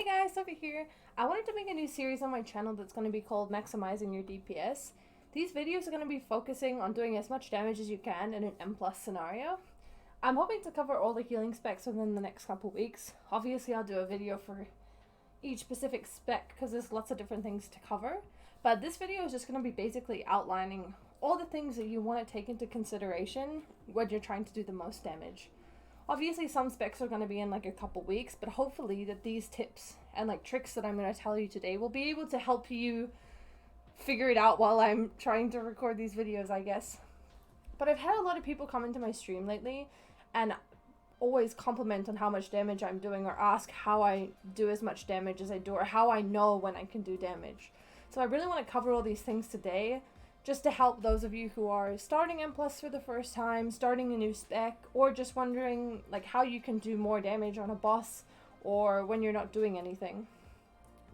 Hey guys, over here. I wanted to make a new series on my channel that's going to be called Maximizing Your DPS. These videos are going to be focusing on doing as much damage as you can in an M+ scenario. I'm hoping to cover all the healing specs within the next couple weeks. Obviously I'll do a video for each specific spec because there's lots of different things to cover. But this video is just going to be basically outlining all the things that you want to take into consideration when you're trying to do the most damage. Obviously some specs are going to be in like a couple weeks, but hopefully that these tips and like tricks that I'm going to tell you today will be able to help you figure it out while I'm trying to record these videos, I guess. But I've had a lot of people come into my stream lately and always compliment on how much damage I'm doing, or ask how I do as much damage as I do, or how I know when I can do damage. So I really want to cover all these things today, just to help those of you who are starting M+ for the first time, starting a new spec, or just wondering like how you can do more damage on a boss or when you're not doing anything.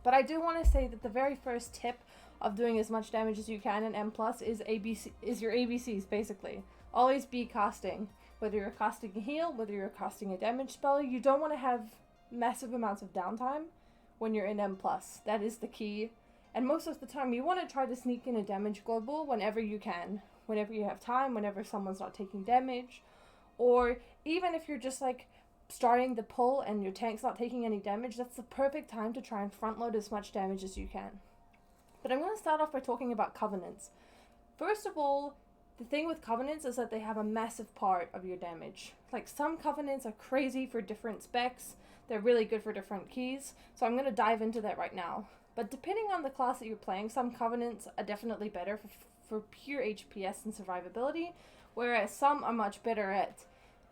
But I do want to say that the very first tip of doing as much damage as you can in M+ is your ABCs, basically. Always be casting. Whether you're casting a heal, whether you're casting a damage spell, you don't want to have massive amounts of downtime when you're in M+. That is the key. And most of the time you want to try to sneak in a damage global whenever you can. Whenever you have time, whenever someone's not taking damage. Or even if you're just like starting the pull and your tank's not taking any damage, that's the perfect time to try and front load as much damage as you can. But I'm going to start off by talking about covenants. First of all, the thing with covenants is that they have a massive part of your damage. Like some covenants are crazy for different specs. They're really good for different keys. So I'm going to dive into that right now. But depending on the class that you're playing, some covenants are definitely better for pure HPS and survivability, whereas some are much better at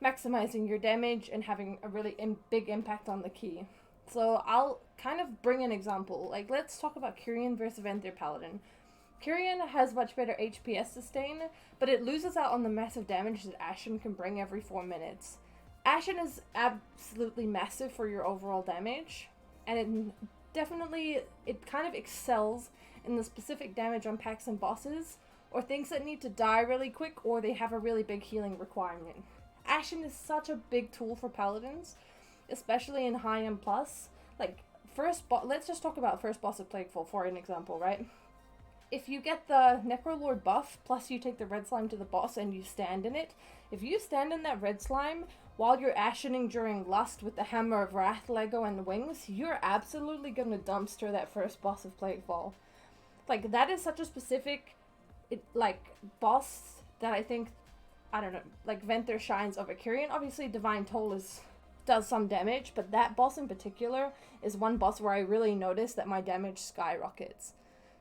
maximizing your damage and having a really big impact on the key. So I'll kind of bring an example. Like let's talk about Kyrian versus Venthyr Paladin. Kyrian has much better HPS sustain, but it loses out on the massive damage that Ashen can bring every 4 minutes. Ashen is absolutely massive for your overall damage, and it kind of excels in the specific damage on packs and bosses, or things that need to die really quick, or they have a really big healing requirement. Ashen is such a big tool for paladins, especially in high M+. Like, let's just talk about first boss of Plaguefall for an example, right? If you get the Necrolord buff, plus you take the red slime to the boss and you stand in it, if you stand in that red slime while you're ashening during Lust with the Hammer of Wrath, Lego, and the Wings, you're absolutely gonna dumpster that first boss of Plaguefall. Like, that is such a specific, boss that I think, I don't know, like, Venthyr shines over Kyrian. Obviously, Divine Toll does some damage, but that boss in particular is one boss where I really notice that my damage skyrockets.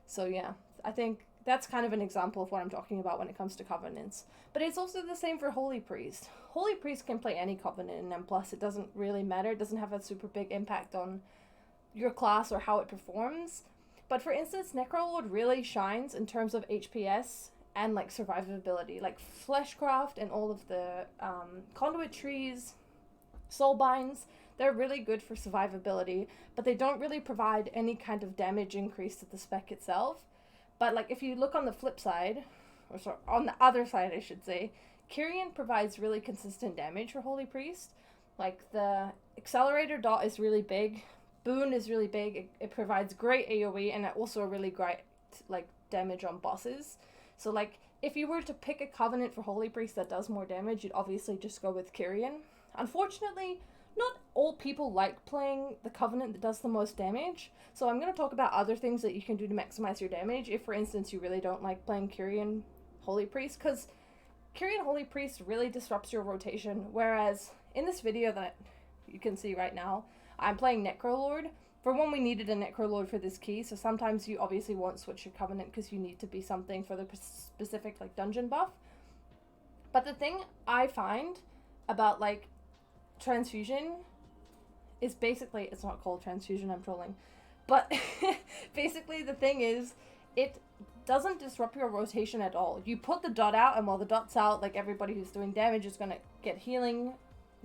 So yeah, I think that's kind of an example of what I'm talking about when it comes to covenants. But it's also the same for Holy Priest. Holy Priest can play any covenant in M+. It doesn't really matter. It doesn't have a super big impact on your class or how it performs. But for instance, Necrolord really shines in terms of HPS and like survivability. Like Fleshcraft and all of the conduit trees, soulbinds, they're really good for survivability, but they don't really provide any kind of damage increase to the spec itself. But like if you look on the flip side, or sorry, on the other side I should say, Kyrian provides really consistent damage for Holy Priest. Like the Accelerator dot is really big, Boon is really big, it provides great AoE and also a really great like damage on bosses. So like if you were to pick a covenant for Holy Priest that does more damage, you'd obviously just go with Kyrian. Unfortunately, not all people like playing the covenant that does the most damage, so I'm going to talk about other things that you can do to maximize your damage if, for instance, you really don't like playing Kyrian Holy Priest, because Kyrian Holy Priest really disrupts your rotation, whereas in this video that you can see right now, I'm playing Necrolord. For one, we needed a Necrolord for this key, so sometimes you obviously won't switch your covenant because you need to be something for the specific like dungeon buff. But the thing I find about like transfusion is basically, it's not called transfusion, I'm trolling, but basically the thing is it doesn't disrupt your rotation at all. You put the dot out, and while the dot's out, like everybody who's doing damage is going to get healing.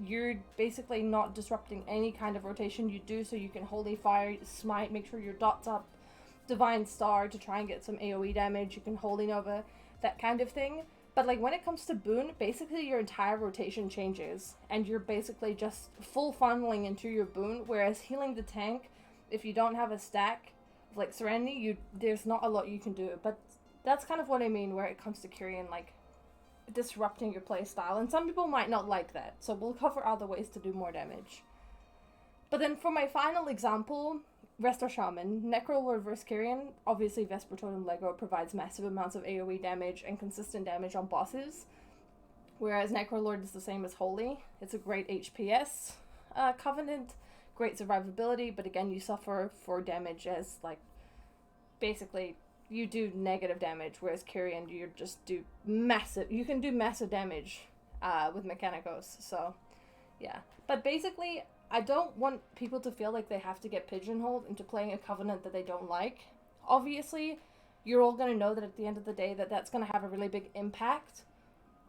You're basically not disrupting any kind of rotation you do, so you can Holy Fire, Smite, make sure your dot's up, Divine Star to try and get some AoE damage, you can Holy Nova, that kind of thing. But like when it comes to Boon, basically your entire rotation changes and you're basically just full funneling into your Boon, whereas healing the tank if you don't have a stack of like Serenity, there's not a lot you can do. But that's kind of what I mean where it comes to Kyrian, like disrupting your playstyle. And some people might not like that, so we'll cover other ways to do more damage. But then for my final example, Resto Shaman, Necrolord vs Kyrian, obviously Vesper Totem Lego provides massive amounts of AoE damage and consistent damage on bosses, whereas Necrolord is the same as Holy. It's a great HPS covenant, great survivability, but again, you suffer for damage as, like, basically, you do negative damage, whereas Kyrian, you just do massive, you can do massive damage with Mechanicos, so, yeah. But basically, I don't want people to feel like they have to get pigeonholed into playing a covenant that they don't like. Obviously, you're all going to know that at the end of the day that that's going to have a really big impact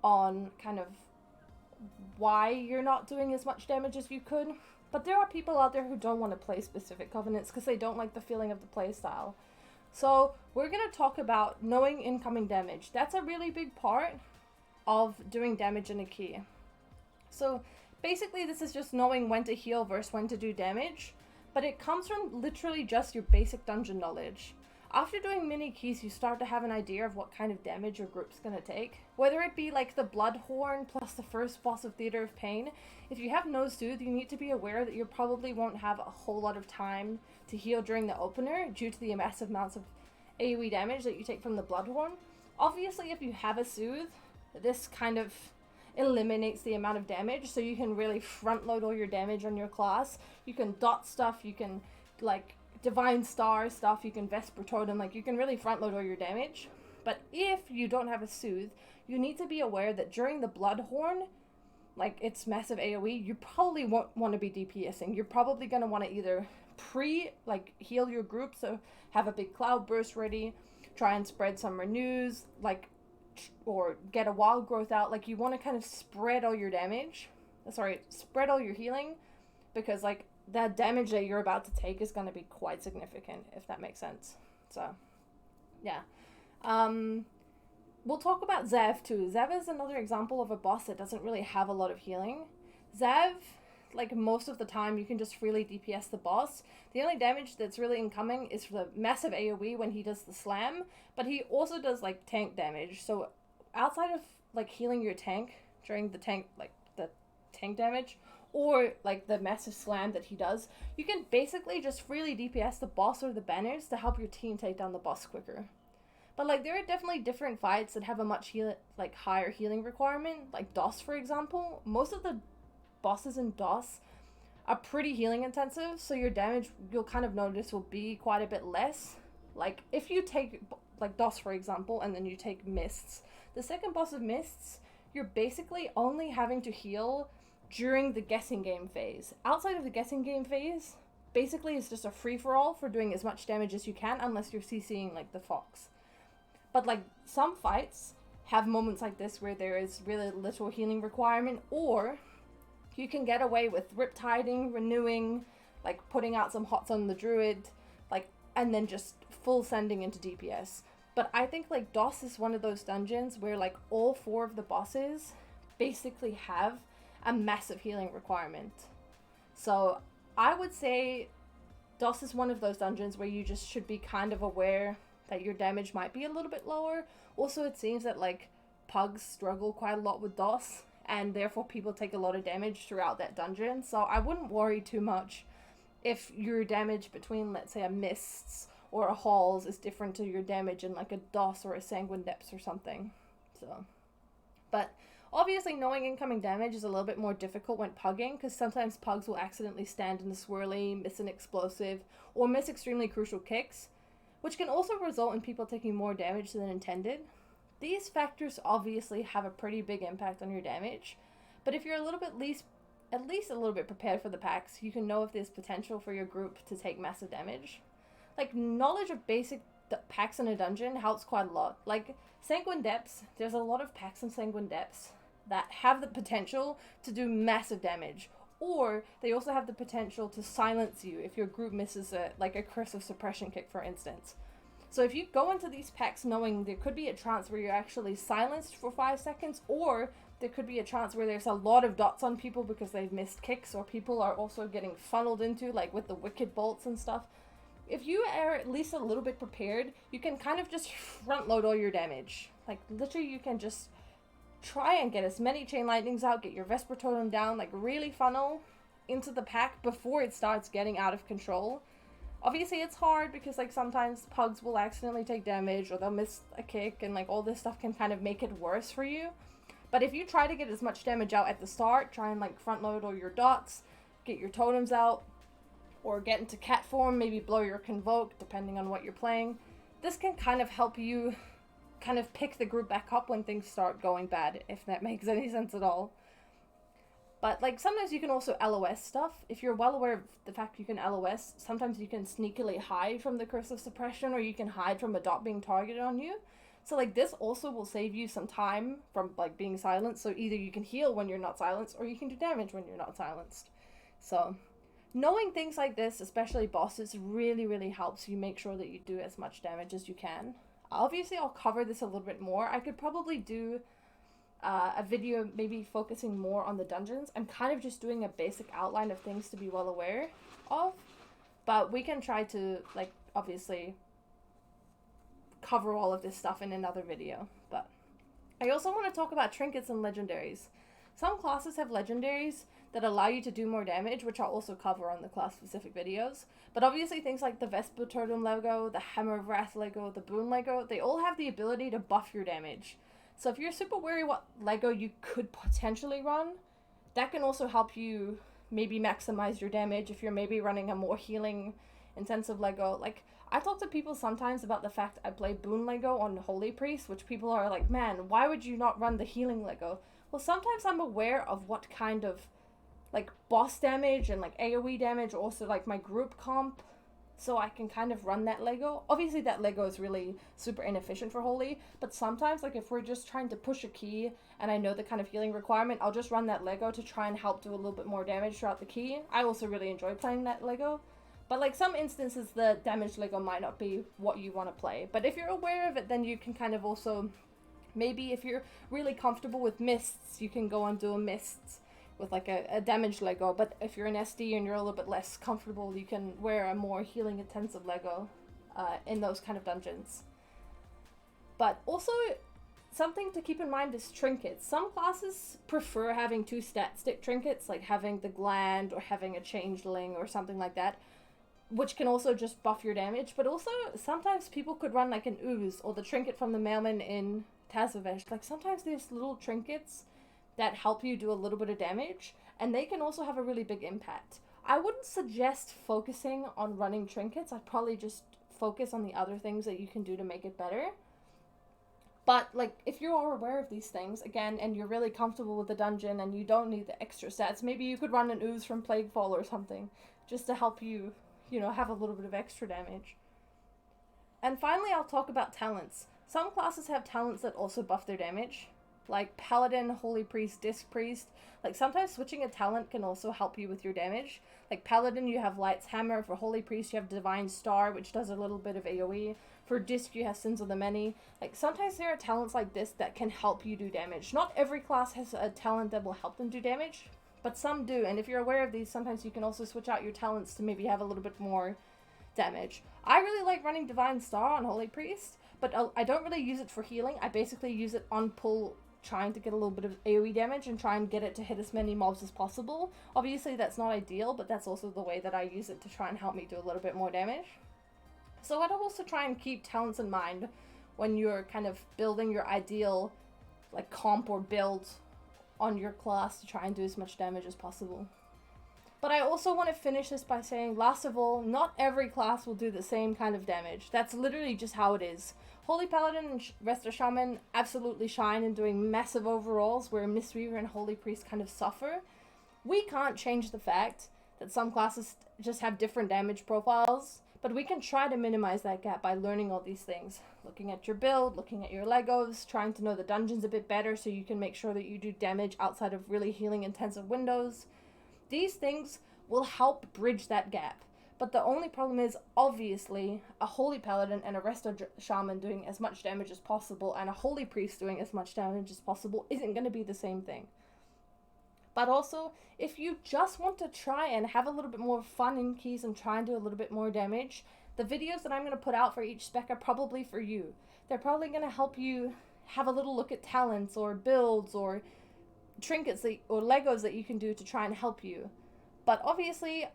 on kind of why you're not doing as much damage as you could. But there are people out there who don't want to play specific covenants because they don't like the feeling of the playstyle. So we're going to talk about knowing incoming damage. That's a really big part of doing damage in a key. So basically, this is just knowing when to heal versus when to do damage, but it comes from literally just your basic dungeon knowledge. After doing mini keys, you start to have an idea of what kind of damage your group's gonna take. Whether it be like the Bloodhorn plus the first boss of Theater of Pain, if you have no Soothe, you need to be aware that you probably won't have a whole lot of time to heal during the opener due to the massive amounts of AoE damage that you take from the Bloodhorn. Obviously, if you have a Soothe, this kind of eliminates the amount of damage, so you can really front load all your damage on your class. You can dot stuff, you can like Divine Star stuff, you can Vesper Totem, like you can really front load all your damage. But if you don't have a Soothe, you need to be aware that during the Bloodhorn, like its massive AoE, you probably won't want to be DPSing. You're probably going to want to either heal your group, so have a big cloud burst ready, try and spread some renews, like, or get a wild growth out. Like, you want to kind of spread all your damage, spread all your healing, because like that damage that you're about to take is going to be quite significant, if that makes sense. So yeah, we'll talk about Zev too. Zev is another example of a boss that doesn't really have a lot of healing. Zev, like most of the time, you can just freely DPS the boss. The only damage that's really incoming is the massive AoE when he does the slam, but he also does like tank damage. So outside of like healing your tank during the tank damage, or like the massive slam that he does, you can basically just freely DPS the boss or the banners to help your team take down the boss quicker. But like there are definitely different fights that have a much higher healing requirement, like DOS for example. Most of the bosses in DOS are pretty healing intensive, so your damage, you'll kind of notice, will be quite a bit less. Like if you take like DOS for example, and then you take Mists, the second boss of Mists, you're basically only having to heal during the guessing game phase. Outside of the guessing game phase, basically it's just a free-for-all for doing as much damage as you can, unless you're CCing like the Fox. But like some fights have moments like this where there is really little healing requirement, or you can get away with riptiding, renewing, like putting out some hots on the druid, like, and then just full sending into DPS. But I think like DOS is one of those dungeons where like all 4 of the bosses basically have a massive healing requirement. So I would say DOS is one of those dungeons where you just should be kind of aware that your damage might be a little bit lower. Also, it seems that like pugs struggle quite a lot with DOS, and therefore people take a lot of damage throughout that dungeon. So I wouldn't worry too much if your damage between, let's say, a Mists or a Halls is different to your damage in like a DOS or a Sanguine Depths or something. So, but obviously knowing incoming damage is a little bit more difficult when pugging, because sometimes pugs will accidentally stand in the swirly, miss an explosive, or miss extremely crucial kicks, which can also result in people taking more damage than intended. These factors obviously have a pretty big impact on your damage, but if you're at least a little bit prepared for the packs, you can know if there's potential for your group to take massive damage. Like, knowledge of basic packs in a dungeon helps quite a lot. Like, Sanguine Depths, there's a lot of packs in Sanguine Depths that have the potential to do massive damage, or they also have the potential to silence you if your group misses a cursive suppression kick, for instance. So if you go into these packs knowing there could be a chance where you're actually silenced for 5 seconds, or there could be a chance where there's a lot of dots on people because they've missed kicks, or people are also getting funneled into, like with the wicked bolts and stuff. If you are at least a little bit prepared, you can kind of just front load all your damage. Like literally you can just try and get as many chain lightnings out, get your Vesper Totem down, like really funnel into the pack before it starts getting out of control. Obviously it's hard because like sometimes pugs will accidentally take damage or they'll miss a kick, and like all this stuff can kind of make it worse for you. But if you try to get as much damage out at the start, try and like front load all your dots, get your totems out, or get into cat form, maybe blow your Convoke, depending on what you're playing. This can kind of help you kind of pick the group back up when things start going bad, if that makes any sense at all. But like sometimes you can also LOS stuff. If you're well aware of the fact you can LOS, sometimes you can sneakily hide from the Curse of Suppression, or you can hide from a dot being targeted on you. So like this also will save you some time from like being silenced. So either you can heal when you're not silenced, or you can do damage when you're not silenced. So knowing things like this, especially bosses, really helps you make sure that you do as much damage as you can. Obviously I'll cover this a little bit more. I could probably do a video maybe focusing more on the dungeons. I'm kind of just doing a basic outline of things to be well aware of, but we can try to like obviously cover all of this stuff in another video. But I also want to talk about trinkets and legendaries. Some classes have legendaries that allow you to do more damage, which I'll also cover on the class specific videos. But obviously things like the Vesper Totem Lego, the Hammer of Wrath Lego, the Boon Lego, they all have the ability to buff your damage. So if you're super wary what Lego you could potentially run, that can also help you maybe maximize your damage if you're maybe running a more healing intensive Lego. Like, I talk to people sometimes about the fact I play Boon Lego on Holy Priest, which people are like, man, why would you not run the healing Lego? Well, sometimes I'm aware of what kind of like boss damage and like AoE damage, also like my group comp, so I can kind of run that Lego. Obviously that Lego is really super inefficient for Holy, but sometimes like if we're just trying to push a key and I know the kind of healing requirement, I'll just run that Lego to try and help do a little bit more damage throughout the key. I also really enjoy playing that Lego, but like some instances the damage Lego might not be what you want to play. But if you're aware of it, then you can kind of also, maybe if you're really comfortable with mists, you can go and do a mists with like a damage Lego. But if you're an SD and you're a little bit less comfortable, you can wear a more healing intensive Lego in those kind of dungeons. But also something to keep in mind is trinkets. Some classes prefer having 2 stat stick trinkets, like having the Gland or having a Changeling or something like that, which can also just buff your damage. But also sometimes people could run like an Ooze or the trinket from the Mailman in Tazavesh. Like sometimes there's little trinkets that help you do a little bit of damage, and they can also have a really big impact. I wouldn't suggest focusing on running trinkets. I'd probably just focus on the other things that you can do to make it better. But like if you are aware of these things, again, and you're really comfortable with the dungeon and you don't need the extra stats, maybe you could run an Ooze from Plaguefall or something, just to help you, you know, have a little bit of extra damage. And finally, I'll talk about talents. Some classes have talents that also buff their damage, like Paladin, Holy Priest, Disc Priest. Like sometimes switching a talent can also help you with your damage. Like Paladin, you have Light's Hammer. For Holy Priest, you have Divine Star, which does a little bit of AoE. For Disc, you have Sins of the Many. Like sometimes there are talents like this that can help you do damage. Not every class has a talent that will help them do damage, but some do. And if you're aware of these, sometimes you can also switch out your talents to maybe have a little bit more damage. I really like running Divine Star on Holy Priest, but I don't really use it for healing. I basically use it on pull, trying to get a little bit of AoE damage and try and get it to hit as many mobs as possible. Obviously that's not ideal, but that's also the way that I use it to try and help me do a little bit more damage. So I'd also try and keep talents in mind when you're kind of building your ideal like comp or build on your class to try and do as much damage as possible. But I also want to finish this by saying, last of all, not every class will do the same kind of damage. That's literally just how it is. Holy Paladin and Resto Shaman absolutely shine in doing massive overalls, where Mistweaver and Holy Priest kind of suffer. We can't change the fact that some classes just have different damage profiles, but we can try to minimize that gap by learning all these things. Looking at your build, looking at your Legos, trying to know the dungeons a bit better so you can make sure that you do damage outside of really healing intensive windows. These things will help bridge that gap. But the only problem is, obviously, a Holy Paladin and a Resto Shaman doing as much damage as possible and a Holy Priest doing as much damage as possible isn't going to be the same thing. But also, if you just want to try and have a little bit more fun in keys and try and do a little bit more damage, the videos that I'm going to put out for each spec are probably for you. They're probably going to help you have a little look at talents or builds or trinkets or Legos that you can do to try and help you. But obviously,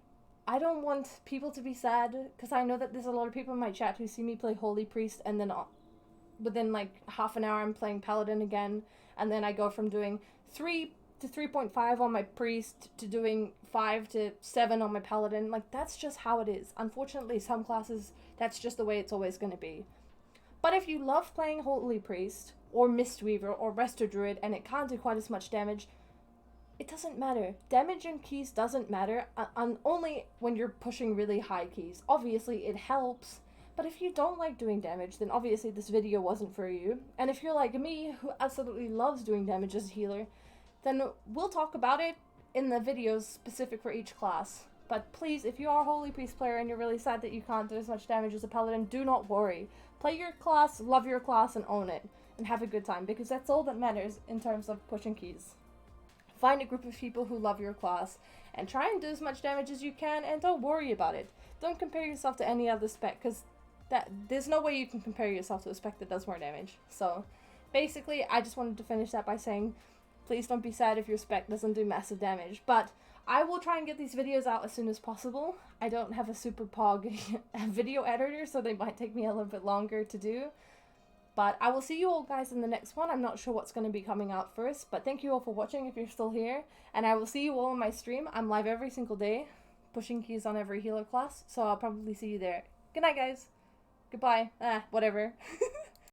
I don't want people to be sad, because I know that there's a lot of people in my chat who see me play Holy Priest and then within like half an hour I'm playing Paladin again, and then I go from doing 3 to 3.5 on my Priest to doing 5 to 7 on my Paladin. Like, that's just how it is. Unfortunately, some classes, that's just the way it's always going to be. But if you love playing Holy Priest or Mistweaver or Resto Druid and it can't do quite as much damage, it doesn't matter. Damage in keys doesn't matter, only when you're pushing really high keys. Obviously, it helps, but if you don't like doing damage, then obviously this video wasn't for you. And if you're like me, who absolutely loves doing damage as a healer, then we'll talk about it in the videos specific for each class. But please, if you are a Holy Priest player and you're really sad that you can't do as much damage as a Paladin, do not worry. Play your class, love your class, and own it. And have a good time, because that's all that matters in terms of pushing keys. Find a group of people who love your class, and try and do as much damage as you can, and don't worry about it. Don't compare yourself to any other spec, because there's no way you can compare yourself to a spec that does more damage. So, basically, I just wanted to finish that by saying, please don't be sad if your spec doesn't do massive damage, but I will try and get these videos out as soon as possible. I don't have a super pog video editor, so they might take me a little bit longer to do. But I will see you all guys in the next one. I'm not sure what's going to be coming out first, but thank you all for watching if you're still here. And I will see you all in my stream. I'm live every single day, pushing keys on every healer class, so I'll probably see you there. Good night, guys. Goodbye. Whatever.